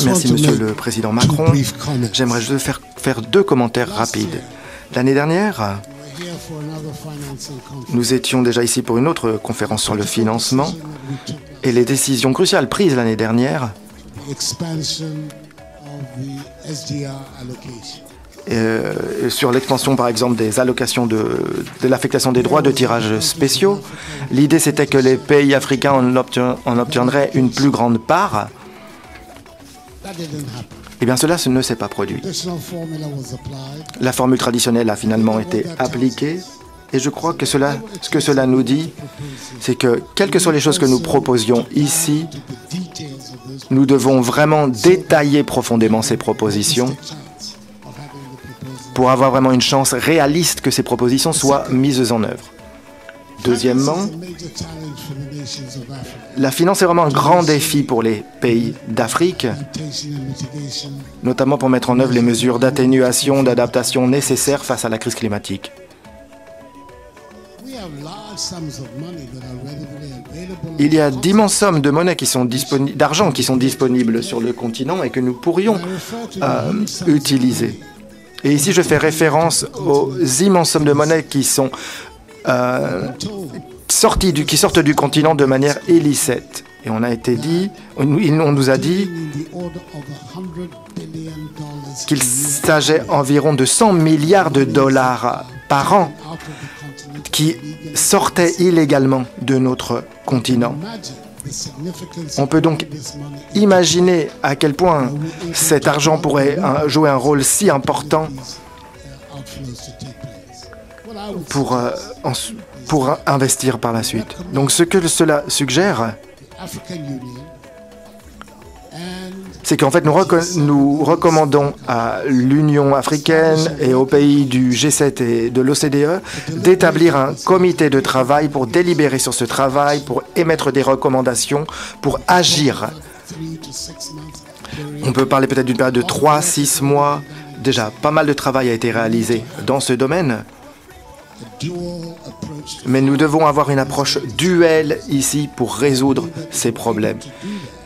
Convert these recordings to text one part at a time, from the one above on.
Merci, Monsieur le Président Macron. J'aimerais juste faire deux commentaires rapides. L'année dernière, nous étions déjà ici pour une autre conférence sur le financement et les décisions cruciales prises l'année dernière sur l'extension, par exemple, des allocations de l'affectation des droits de tirage spéciaux. L'idée, c'était que les pays africains en obtiendraient une plus grande part. Eh bien, cela ne s'est pas produit. La formule traditionnelle a finalement été appliquée. Et je crois que ce que cela nous dit, c'est que, quelles que soient les choses que nous proposions ici, nous devons vraiment détailler profondément ces propositions pour avoir vraiment une chance réaliste que ces propositions soient mises en œuvre. Deuxièmement, la finance est vraiment un grand défi pour les pays d'Afrique, notamment pour mettre en œuvre les mesures d'atténuation, d'adaptation nécessaires face à la crise climatique. Il y a d'immenses sommes de monnaie d'argent qui sont disponibles sur le continent et que nous pourrions utiliser. Et ici, je fais référence aux immenses sommes de monnaie qui sont qui sortent du continent de manière illicite. Et on nous a dit qu'il s'agit environ de 100 milliards de dollars par an qui sortaient illégalement de notre continent. On peut donc imaginer à quel point cet argent pourrait jouer un rôle si important pour investir par la suite. Donc ce que cela suggère, c'est qu'en fait nous recommandons à l'Union africaine et aux pays du G7 et de l'OCDE d'établir un comité de travail pour délibérer sur ce travail, pour émettre des recommandations, pour agir. On peut parler peut-être d'une période de 3 à 6 mois. Déjà, pas mal de travail a été réalisé dans ce domaine. Mais nous devons avoir une approche duelle ici pour résoudre ces problèmes.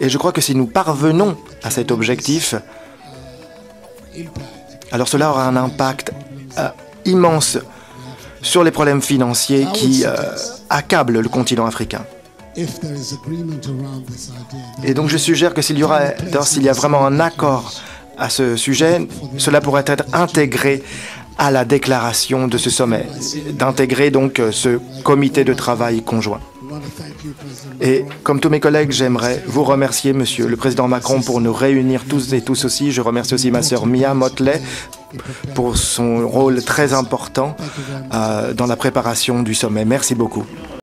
Et je crois que si nous parvenons à cet objectif, alors cela aura un impact immense sur les problèmes financiers qui accablent le continent africain. Et donc je suggère que s'il y a vraiment un accord à ce sujet, cela pourrait être intégré à la déclaration de ce sommet, d'intégrer donc ce comité de travail conjoint. Et comme tous mes collègues, j'aimerais vous remercier, Monsieur le Président Macron, pour nous réunir tous et tous aussi. Je remercie aussi ma sœur Mia Motley pour son rôle très important dans la préparation du sommet. Merci beaucoup.